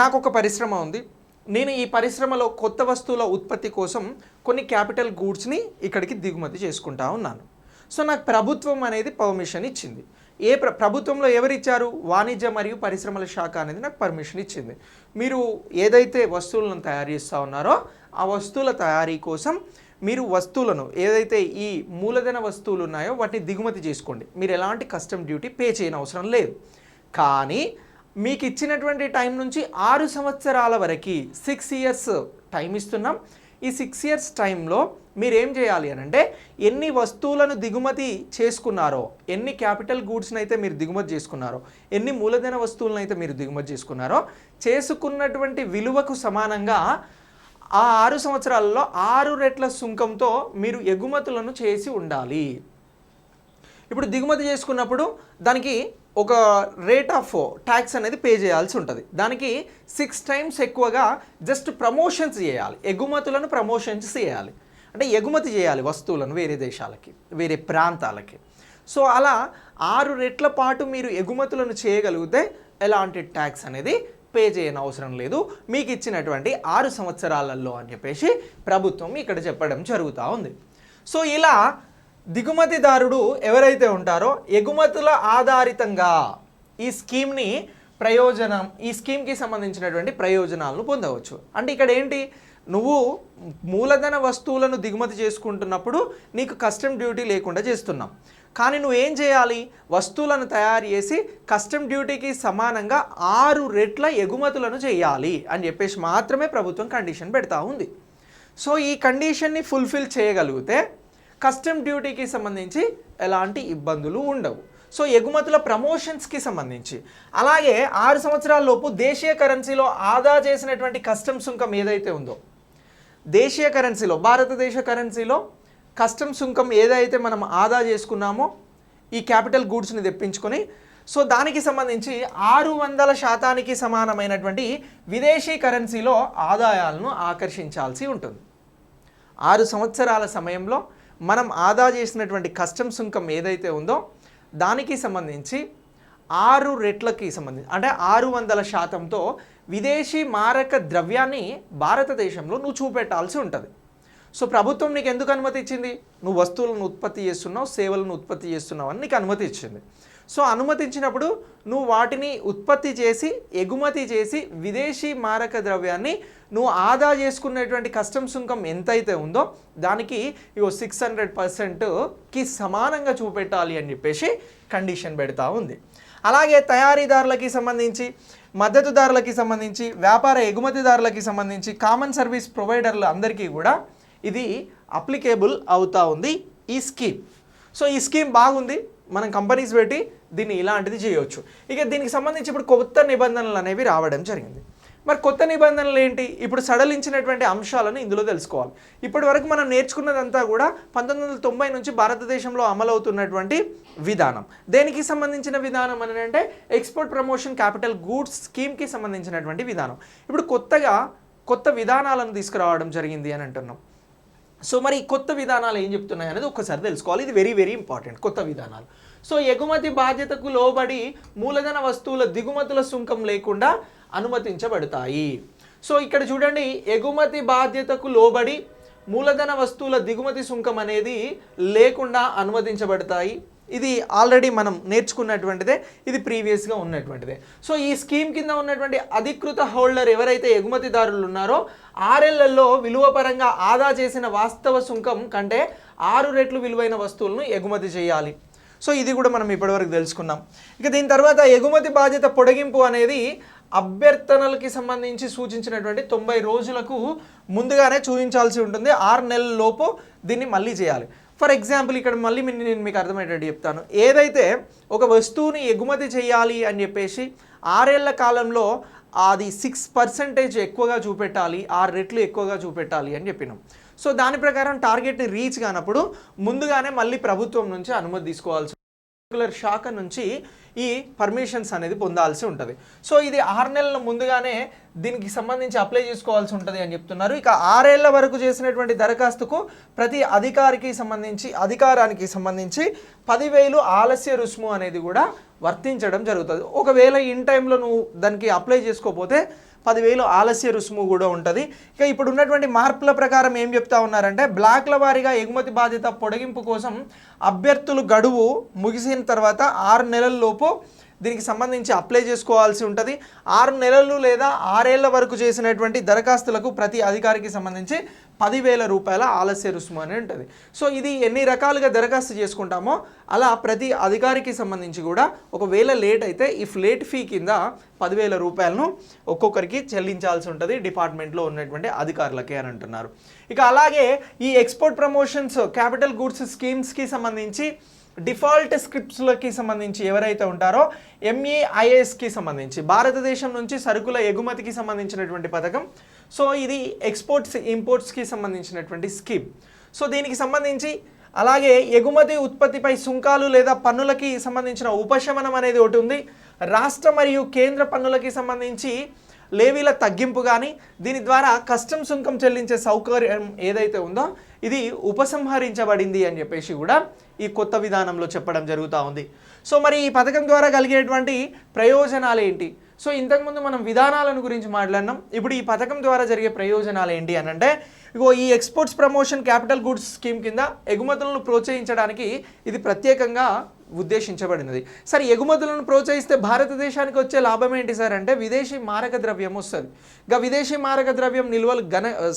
నాకు ఒక పరిశ్రమ ఉంది, నేను ఈ పరిశ్రమలో కొత్త వస్తువుల ఉత్పత్తి కోసం కొన్ని క్యాపిటల్ గూడ్స్ని ఇక్కడికి దిగుమతి చేసుకుంటా ఉన్నాను. సో నాకు ప్రభుత్వం అనేది పర్మిషన్ ఇచ్చింది. ప్రభుత్వంలో ఎవరు ఇచ్చారు? వాణిజ్య మరియు పరిశ్రమల శాఖ అనేది నాకు పర్మిషన్ ఇచ్చింది. మీరు ఏదైతే వస్తువులను తయారు చేస్తూ ఉన్నారో ఆ వస్తువుల తయారీ కోసం మీరు వస్తువులను ఏదైతే ఈ మూలధన వస్తువులు ఉన్నాయో వాటిని దిగుమతి చేసుకోండి. మీరు ఎలాంటి కస్టమ్ డ్యూటీ పే చేయని అవసరం లేదు. కానీ మీకు ఇచ్చినటువంటి టైం నుంచి 6 సంవత్సరాల వరకు 6 ఇయర్స్ టైం ఇస్తున్నాం. ఈ 6 ఇయర్స్ టైంలో మీరు ఏం చేయాలి అని అంటే ఎన్ని వస్తువులను దిగుమతి చేసుకున్నారో, ఎన్ని క్యాపిటల్ గూడ్స్ని అయితే మీరు దిగుమతి చేసుకున్నారో, ఎన్ని మూలధన వస్తువులను అయితే మీరు దిగుమతి చేసుకున్నారో చేసుకున్నటువంటి విలువకు సమానంగా ఆ 6 సంవత్సరాలలో 6 రెట్ల సుంకంతో మీరు ఎగుమతులను చేసి ఉండాలి. ఇప్పుడు దిగుమతి చేసుకున్నప్పుడు దానికి ఒక రేట్ ఆఫ్ ట్యాక్స్ అనేది పే చేయాల్సి ఉంటుంది. దానికి 6 టైమ్స్ ఎక్కువగా జస్ట్ ప్రమోషన్స్ చేయాలి, ఎగుమతులను ప్రమోషన్స్ చేయాలి. అంటే ఎగుమతి చేయాలి వస్తువులను వేరే దేశాలకి, వేరే ప్రాంతాలకి. సో అలా 6 రెట్ల పాటు మీరు ఎగుమతులను చేయగలిగితే ఎలాంటి ట్యాక్స్ అనేది పే చేయని అవసరం లేదు మీకు ఇచ్చినటువంటి 6 సంవత్సరాలలో అని చెప్పేసి ప్రభుత్వం ఇక్కడ చెప్పడం జరుగుతూ ఉంది. సో ఇలా దిగుమతిదారుడు ఎవరైతే ఉంటారో ఎగుమతుల ఆధారితంగా ఈ స్కీమ్కి సంబంధించినటువంటి ప్రయోజనాలను పొందవచ్చు. అంటే ఇక్కడ ఏంటి, నువ్వు మూలధన వస్తువులను దిగుమతి చేసుకుంటున్నప్పుడు నీకు కస్టమ్ డ్యూటీ లేకుండా చేస్తున్నాం. కానీ నువ్వేం చేయాలి, వస్తువులను తయారు చేసి కస్టమ్ డ్యూటీకి సమానంగా 6 రెట్ల ఎగుమతులను చేయాలి అని చెప్పేసి మాత్రమే ప్రభుత్వం కండిషన్ పెడతా ఉంది. సో ఈ కండిషన్ని ఫుల్ఫిల్ చేయగలిగితే కస్టమ్ డ్యూటీకి సంబంధించి ఎలాంటి ఇబ్బందులు ఉండవు. సో ఎగుమతుల ప్రమోషన్స్కి సంబంధించి. అలాగే 6 సంవత్సరాల లోపు దేశీయ కరెన్సీలో ఆదా చేసినటువంటి కస్టమ్ సుంకం ఏదైతే ఉందో, దేశీయ కరెన్సీలో భారతదేశ కరెన్సీలో కస్టమ్ సుంకం ఏదైతే మనం ఆదా చేసుకున్నామో ఈ క్యాపిటల్ గూడ్స్ని తెప్పించుకొని, సో దానికి సంబంధించి 600% సమానమైనటువంటి విదేశీ కరెన్సీలో ఆదాయాలను ఆకర్షించాల్సి ఉంటుంది. 6 సంవత్సరాల సమయంలో మనం ఆదా చేసినటువంటి కస్టమ్ సుంకం ఏదైతే ఉందో దానికి సంబంధించి 6 రెట్లకి సంబంధించి అంటే 600%తో విదేశీ మారక ద్రవ్యాన్ని భారతదేశంలో నువ్వు చూపెట్టాల్సి ఉంటుంది. సో ప్రభుత్వం నీకు ఎందుకు అనుమతి ఇచ్చింది? నువ్వు వస్తువులను ఉత్పత్తి చేస్తున్నావు, సేవలను ఉత్పత్తి చేస్తున్నావు అని నీకు అనుమతి ఇచ్చింది. సో అనుమతి ఇచ్చినప్పుడు నువ్వు వాటిని ఉత్పత్తి చేసి ఎగుమతి చేసి విదేశీ మారక ద్రవ్యాన్ని నువ్వు ఆదా చేసుకునేటువంటి కస్టమ్ సుంకం ఎంతైతే ఉందో దానికి 600%కి సమానంగా చూపెట్టాలి అని చెప్పేసి కండిషన్ పెడతా ఉంది. అలాగే తయారీదారులకి సంబంధించి, మద్దతుదారులకి సంబంధించి, వ్యాపార ఎగుమతిదారులకి సంబంధించి, కామన్ సర్వీస్ ప్రొవైడర్లు అందరికీ కూడా ఇది అప్లికేబుల్ అవుతా ఉంది ఈ స్కీమ్. సో ఈ స్కీమ్ బాగుంది, మనం కంపెనీస్ పెట్టి దీన్ని ఇలాంటిది చేయవచ్చు. ఇక దీనికి సంబంధించి ఇప్పుడు కొత్త నిబంధనలు అనేవి రావడం జరిగింది. మరి కొత్త నిబంధనలు ఏంటి? ఇప్పుడు సడలించినటువంటి అంశాలను ఇందులో తెలుసుకోవాలి. ఇప్పటి వరకు మనం నేర్చుకున్నదంతా కూడా 1990 నుంచి భారతదేశంలో అమలవుతున్నటువంటి విధానం. దేనికి సంబంధించిన విధానం అని అంటే ఎక్స్పోర్ట్ ప్రమోషన్ క్యాపిటల్ గూడ్స్ స్కీమ్కి సంబంధించినటువంటి విధానం. ఇప్పుడు కొత్త విధానాలను తీసుకురావడం జరిగింది అని అంటున్నాం. సో మరి కొత్త విధానాలు ఏం చెప్తున్నాయి అనేది ఒక్కసారి తెలుసుకోవాలి. ఇది వెరీ వెరీ ఇంపార్టెంట్. కొత్త విధానాలు. సో ఎగుమతి బాధ్యతకు లోబడి మూలధన వస్తువుల దిగుమతుల సుంకం లేకుండా అనుమతించబడతాయి. సో ఇక్కడ చూడండి, ఎగుమతి బాధ్యతకు లోబడి మూలధన వస్తువుల దిగుమతి సుంకం అనేది లేకుండా అనుమతించబడతాయి. ఇది ఆల్రెడీ మనం నేర్చుకున్నటువంటిదే, ఇది ప్రీవియస్గా ఉన్నటువంటిదే. సో ఈ స్కీమ్ కింద ఉన్నటువంటి అధికృత హోల్డర్ ఎవరైతే ఎగుమతిదారులు ఉన్నారో 6 ఏళ్లలో విలువ పరంగా ఆదా చేసిన వాస్తవ సుంకం కంటే 6 రెట్లు విలువైన వస్తువులను ఎగుమతి చేయాలి. సో ఇది కూడా మనం ఇప్పటివరకు తెలుసుకున్నాం. ఇక దీని తర్వాత ఎగుమతి బాధ్యత పొడిగింపు అనేది అభ్యర్థనలకి సంబంధించి సూచించినటువంటి 90 రోజులకు ముందుగానే చూపించాల్సి ఉంటుంది. 6 నెలల లోపు దీన్ని మళ్ళీ చేయాలి. ఫర్ ఎగ్జాంపుల్ ఇక్కడ మళ్ళీ నేను మీకు అర్థమయ్యేటట్టు చెప్తాను. ఏదైతే ఒక వస్తువుని ఎగుమతి చేయాలి అని చెప్పేసి 6 ఏళ్ల కాలంలో అది 6% ఎక్కువగా చూపెట్టాలి, 6 రెట్లు ఎక్కువగా చూపెట్టాలి అని చెప్పినాం. సో దాని ప్రకారం టార్గెట్ని రీచ్ కానప్పుడు ముందుగానే మళ్ళీ ప్రభుత్వం నుంచి అనుమతి తీసుకోవాల్సి, పర్టికులర్ శాఖ నుంచి ఈ పర్మిషన్స్ అనేది పొందాల్సి ఉంటుంది. సో ఇది 6 నెలల ముందుగానే దీనికి సంబంధించి అప్లై చేసుకోవాల్సి ఉంటుంది అని చెప్తున్నారు. ఇక 6 ఏళ్ల వరకు చేసినటువంటి దరఖాస్తుకు ప్రతి అధికారానికి సంబంధించి 10,000 ఆలస్య రుసుము అనేది కూడా వర్తించడం జరుగుతుంది. ఒకవేళ ఇన్ టైంలో నువ్వు దానికి అప్లై చేసుకోకపోతే 10,000 ఆలస్య రుసుము కూడా ఉంటుంది. ఇక ఇప్పుడు ఉన్నటువంటి మార్పుల ప్రకారం ఏం చెప్తా ఉన్నారంటే బ్లాక్ల వారీగా ఎగుమతి బాధ్యత పొడిగింపు కోసం అభ్యర్థులు గడువు ముగిసిన తర్వాత 6 నెలల లోపు దీనికి సంబంధించి అప్లై చేసుకోవాల్సి ఉంటుంది. 6 నెలలు లేదా 6 ఏళ్ల వరకు చేసినటువంటి దరఖాస్తులకు ప్రతి అధికారికి సంబంధించి 10,000 రూపాయల ఆలస్య రుసుము అని ఉంటుంది. సో ఇది ఎన్ని రకాలుగా దరఖాస్తు చేసుకుంటామో అలా ప్రతి అధికారికి సంబంధించి కూడా ఒకవేళ లేట్ అయితే లేట్ ఫీ కింద 10,000 రూపాయలను ఒక్కొక్కరికి చెల్లించాల్సి ఉంటుంది డిపార్ట్మెంట్లో ఉన్నటువంటి అధికారులకి అని అంటున్నారు. ఇక అలాగే ఈ ఎక్స్పోర్ట్ ప్రమోషన్స్ క్యాపిటల్ గూడ్స్ స్కీమ్స్కి సంబంధించి డిఫాల్ట్ స్క్రిప్ట్స్లకి సంబంధించి ఎవరైతే ఉంటారో MEISకి సంబంధించి భారతదేశం నుంచి సరుకుల ఎగుమతికి సంబంధించినటువంటి పథకం. సో ఇది ఎక్స్పోర్ట్స్ ఇంపోర్ట్స్కి సంబంధించినటువంటి స్కీమ్. సో దీనికి సంబంధించి అలాగే ఎగుమతి ఉత్పత్తిపై సుంకాలు లేదా పన్నులకి సంబంధించిన ఉపశమనం అనేది ఒకటి ఉంది. రాష్ట్ర మరియు కేంద్ర పన్నులకి సంబంధించి లేవీల తగ్గింపు కానీ దీని ద్వారా కస్టమ్ సుంకం చెల్లించే సౌకర్యం ఏదైతే ఉందో ఇది ఉపసంహరించబడింది అని చెప్పేసి కూడా ఈ కొత్త విధానంలో చెప్పడం జరుగుతూ ఉంది. సో మరి ఈ పథకం ద్వారా కలిగేటువంటి ప్రయోజనాలు ఏంటి? సో ఇంతకుముందు మనం విధానాలను గురించి మాట్లాడినాం. ఇప్పుడు ఈ పథకం ద్వారా జరిగే ప్రయోజనాలు ఏంటి అని అంటే ఈ exports promotion capital goods scheme కింద ఎగుమతులను ప్రోత్సహించడానికి ఇది ప్రత్యేకంగా ఉద్దేశించబడినది. సరే, ఎగుమతులను ప్రోత్సహిస్తే భారతదేశానికి వచ్చే లాభం ఏంటి సార్ అంటే విదేశీ మారక ద్రవ్యం వస్తుంది. ఇక విదేశీ మారక ద్రవ్యం నిల్వలు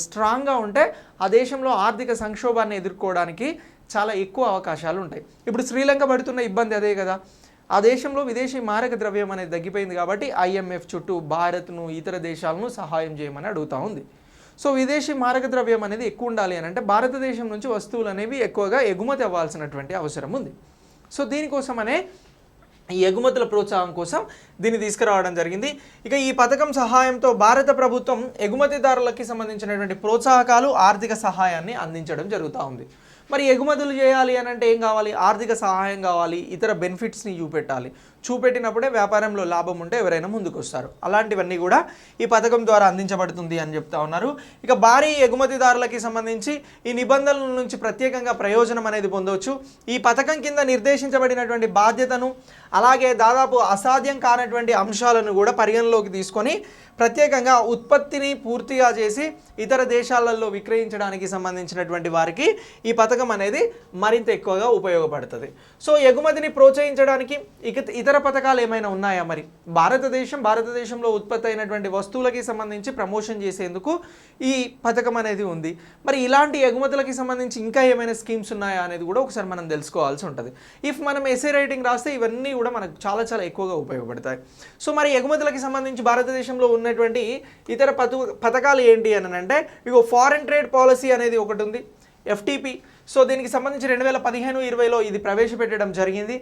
స్ట్రాంగ్గా ఉంటే ఆ దేశంలో ఆర్థిక సంక్షోభాన్ని ఎదుర్కోవడానికి చాలా ఎక్కువ అవకాశాలు ఉంటాయి. ఇప్పుడు శ్రీలంక పడుతున్న ఇబ్బంది అదే కదా. ఆ దేశంలో విదేశీ మారక ద్రవ్యం అనేది తగ్గిపోయింది కాబట్టి IMF చుట్టూ భారత్ను ఇతర దేశాలను సహాయం చేయమని అడుగుతూ ఉంది. సో విదేశీ మారక ద్రవ్యం అనేది ఎక్కువ ఉండాలి అని అంటే భారతదేశం నుంచి వస్తువులు అనేవి ఎక్కువగా ఎగుమతి అవ్వాల్సినటువంటి అవసరం ఉంది. సో దీనికోసమనే ఈ ఎగుమతుల ప్రోత్సాహం కోసం దీన్ని తీసుకురావడం జరిగింది. ఇక ఈ పథకం సహాయంతో భారత ప్రభుత్వం ఎగుమతిదారులకి సంబంధించినటువంటి ప్రోత్సాహకాలు, ఆర్థిక సహాయాన్ని అందించడం జరుగుతూ ఉంది. మరి ఎగుమతులు చేయాలి అని అంటే ఏం కావాలి? ఆర్థిక సహాయం కావాలి, ఇతర బెనిఫిట్స్ని చూపెట్టినప్పుడే వ్యాపారంలో లాభం ఉంటే ఎవరైనా ముందుకు వస్తారు. అలాంటివన్నీ కూడా ఈ పథకం ద్వారా అందించబడుతుంది అని చెప్తా ఉన్నారు. ఇక భారీ ఎగుమతిదారులకి సంబంధించి ఈ నిబంధనల నుంచి ప్రత్యేకంగా ప్రయోజనం అనేది పొందవచ్చు. ఈ పథకం కింద నిర్దేశించబడినటువంటి బాధ్యతను, అలాగే దాదాపు అసాధ్యం కానటువంటి అంశాలను కూడా పరిగణలోకి తీసుకొని ప్రత్యేకంగా ఉత్పత్తిని పూర్తిగా చేసి ఇతర దేశాలలో విక్రయించడానికి సంబంధించినటువంటి వారికి ఈ పథకం అనేది మరింత ఎక్కువగా ఉపయోగపడుతుంది. సో ఎగుమతిని ప్రోత్సహించడానికి ఇతర పథకాలు ఏమైనా ఉన్నాయా? మరి భారతదేశంలో ఉత్పత్తి అయినటువంటి వస్తువులకి సంబంధించి ప్రమోషన్ చేసేందుకు ఈ పథకం అనేది ఉంది. మరి ఇలాంటి ఎగుమతులకి సంబంధించి ఇంకా ఏమైనా స్కీమ్స్ ఉన్నాయా అనేది కూడా ఒకసారి మనం తెలుసుకోవాల్సి ఉంటుంది. ఇఫ్ మనం ఎస్ఏ రైటింగ్ రాస్తే ఇవన్నీ కూడా మనకు చాలా చాలా ఎక్కువగా ఉపయోగపడతాయి. సో మరి ఎగుమతులకి సంబంధించి భారతదేశంలో ఉన్నటువంటి ఇతర పథకాలు ఏంటి అని అంటే, ఇగో ఫారెన్ ట్రేడ్ పాలసీ అనేది ఒకటి ఉంది, ఎఫ్టీపీ. సో దీనికి సంబంధించి 2015-20లో ఇది ప్రవేశపెట్టడం జరిగింది.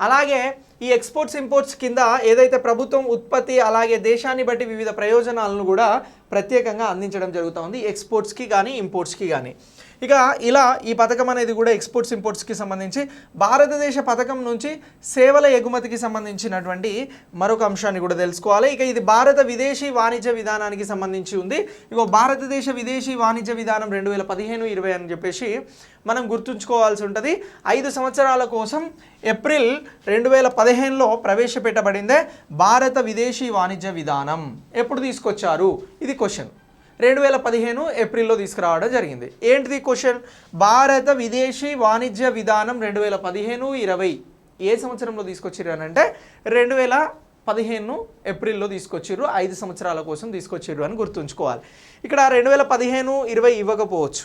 అలాగే ఈ ఎక్స్పోర్ట్స్ ఇంపోర్ట్స్ కింద ఏదైతే ప్రభుత్వం ఉత్పత్తి అలాగే దేశాన్ని బట్టి వివిధ ప్రయోజనాలను కూడా ప్రత్యేకంగా అందించడం జరుగుతూ ఉంది, ఎక్స్పోర్ట్స్కి కానీ ఇంపోర్ట్స్కి కానీ. ఇక ఇలా ఈ పథకం అనేది కూడా ఎక్స్పోర్ట్స్ ఇంపోర్ట్స్కి సంబంధించి భారతదేశ పథకం నుంచి సేవల ఎగుమతికి సంబంధించినటువంటి మరొక అంశాన్ని కూడా తెలుసుకోవాలి. ఇక ఇది భారత విదేశీ వాణిజ్య విధానానికి సంబంధించి ఉంది. ఇక భారతదేశ విదేశీ వాణిజ్య విధానం 2015-20 అని చెప్పేసి మనం గుర్తుంచుకోవాల్సి ఉంటుంది. 5 సంవత్సరాల కోసం ఏప్రిల్ 2015లో ప్రవేశపెట్టబడిందే భారత విదేశీ వాణిజ్య విధానం. ఎప్పుడు తీసుకొచ్చారు? ఇది క్వశ్చన్. 2015 ఏప్రిల్లో తీసుకురావడం జరిగింది. ఏంటిది క్వశ్చన్? భారత విదేశీ వాణిజ్య విధానం 2015-20 ఏ సంవత్సరంలో తీసుకొచ్చారు అని అంటే 2015 ఏప్రిల్లో తీసుకొచ్చారు. 5 సంవత్సరాల కోసం తీసుకొచ్చారు అని గుర్తుంచుకోవాలి. ఇక్కడ 2015-20 ఇవ్వకపోవచ్చు,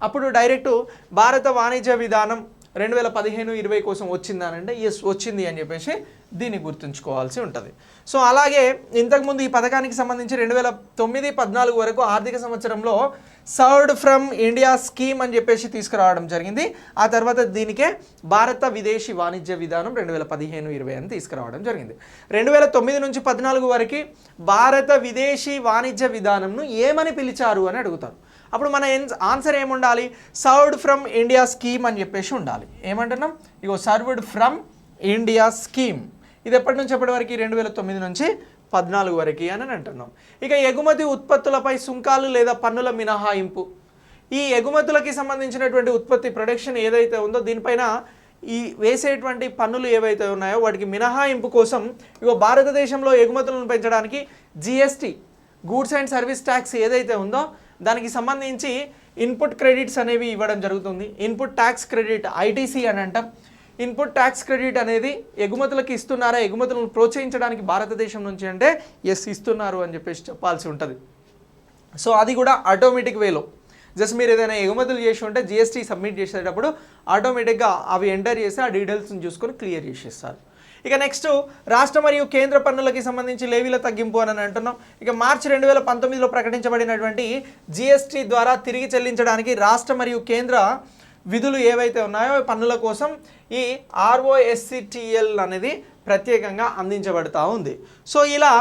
అప్పుడు డైరెక్ట్ భారత వాణిజ్య విధానం 2015-20 కోసం వచ్చిందనంటే ఎస్ వచ్చింది అని చెప్పేసి దీన్ని గుర్తుంచుకోవాల్సి ఉంటుంది. సో అలాగే ఇంతకుముందు ఈ పథకానికి సంబంధించి 2009-14 వరకు ఆర్థిక సంవత్సరంలో సర్వ్డ్ ఫ్రమ్ ఇండియా స్కీమ్ అని చెప్పేసి తీసుకురావడం జరిగింది. ఆ తర్వాత దీనికే భారత విదేశీ వాణిజ్య విధానం 2015-20 అని తీసుకురావడం జరిగింది. 2009-14 వరకు భారత విదేశీ వాణిజ్య విధానంను ఏమని పిలిచారు అని అడుగుతారు. అప్పుడు మన ఆన్సర్ ఏముండాలి? సర్వ్డ్ ఫ్రమ్ ఇండియా స్కీమ్ అని చెప్పేసి ఉండాలి. ఏమంటున్నాం? ఇగో సర్వ్డ్ ఫ్రమ్ ఇండియా స్కీమ్. ఇది ఎప్పటి నుంచి ఎప్పటి వరకు? 2009-14 వరకు అని అంటున్నాం. ఇక ఎగుమతి ఉత్పత్తులపై సుంకాలు లేదా పన్నుల మినహాయింపు. ఈ ఎగుమతులకి సంబంధించినటువంటి ఉత్పత్తి ప్రొడక్షన్ ఏదైతే ఉందో దీనిపైన ఈ వేసేటువంటి పన్నులు ఏవైతే ఉన్నాయో వాటికి మినహాయింపు కోసం ఇగో భారతదేశంలో ఎగుమతులను పెంచడానికి GST, goods and service tax ఏదైతే ఉందో దానికి సంబంధించి ఇన్పుట్ క్రెడిట్స్ అనేవి ఇవ్వడం జరుగుతుంది. ఇన్పుట్ ట్యాక్స్ క్రెడిట్ ఐటీసీ అని అంటాం. ఇన్పుట్ ట్యాక్స్ క్రెడిట్ అనేది ఎగుమతులకు ఇస్తున్నారా, ఎగుమతులను ప్రోత్సహించడానికి భారతదేశం నుంచి అంటే ఎస్ ఇస్తున్నారు అని చెప్పేసి చెప్పాల్సి ఉంటుంది. సో అది కూడా ఆటోమేటిక్ వేలో జస్ట్ మీరు ఏదైనా ఎగుమతులు చేసి ఉంటే జిఎస్టీ సబ్మిట్ చేసేటప్పుడు ఆటోమేటిక్గా అవి ఎంటర్ చేసి ఆ డీటెయిల్స్ని చూసుకొని క్లియర్ చేసేస్తారు. ఇక నెక్స్ట్ రాష్ట్ర మరియు కేంద్ర పన్నులకి సంబంధించి లేవీల తగ్గింపు అని అంటున్నాం. ఇక మార్చి 2019లో ప్రకటించబడినటువంటి జిఎస్టీ ద్వారా తిరిగి చెల్లించడానికి రాష్ట్ర మరియు కేంద్ర విధులు ఏవైతే ఉన్నాయో పన్నుల కోసం ఈ ఆర్ఓఎస్సిటిఎల్ అనేది ప్రత్యేకంగా అందించబడతా ఉంది. సో ఇలా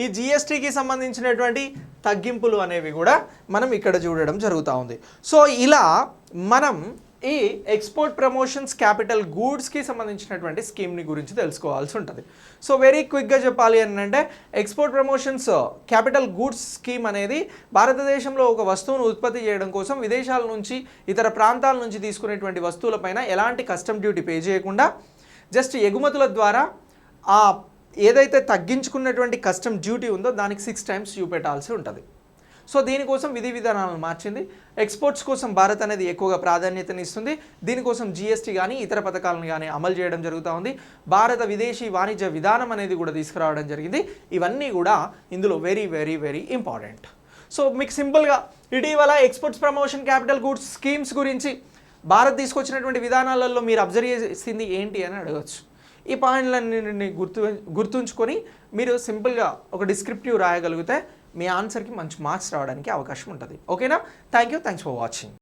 ఈ జిఎస్టీకి సంబంధించినటువంటి తగ్గింపులు అనేవి కూడా మనం ఇక్కడ చూడడం జరుగుతూ ఉంది. సో ఇలా మనం ఈ ఎక్స్పోర్ట్ ప్రమోషన్స్ క్యాపిటల్ గూడ్స్కి సంబంధించినటువంటి స్కీమ్ని గురించి తెలుసుకోవాల్సి ఉంటుంది. సో వెరీ క్విక్గా చెప్పాలి అని అంటే export promotions capital goods scheme అనేది భారతదేశంలో ఒక వస్తువును ఉత్పత్తి చేయడం కోసం విదేశాల నుంచి ఇతర ప్రాంతాల నుంచి తీసుకునేటువంటి వస్తువులపైన ఎలాంటి కస్టమ్ డ్యూటీ పే చేయకుండా జస్ట్ ఎగుమతుల ద్వారా ఆ ఏదైతే తగ్గించుకున్నటువంటి కస్టమ్ డ్యూటీ ఉందో దానికి 6 times చూపెట్టాల్సి ఉంటుంది. సో దీనికోసం విధి విధానాలను మార్చింది. ఎక్స్పోర్ట్స్ కోసం భారత్ అనేది ఎక్కువగా ప్రాధాన్యతని ఇస్తుంది. దీనికోసం జిఎస్టీ కానీ ఇతర పథకాలను కానీ అమలు చేయడం జరుగుతూ ఉంది. భారత విదేశీ వాణిజ్య విధానం అనేది కూడా తీసుకురావడం జరిగింది. ఇవన్నీ కూడా ఇందులో very very very important. So మీకు సింపుల్గా ఇటీవల exports promotion capital goods schemes గురించి భారత్ తీసుకొచ్చినటువంటి విధానాలలో మీరు అబ్జర్వ్ చేసింది ఏంటి అని అడగచ్చు. ఈ పాయింట్లన్నీ గుర్తుంచుకొని మీరు సింపుల్గా ఒక డిస్క్రిప్టివ్ రాయగలిగితే మీ ఆన్సర్కి మంచి మార్క్స్ రావడానికి అవకాశం ఉంటుంది. ఓకేనా? Thanks for watching.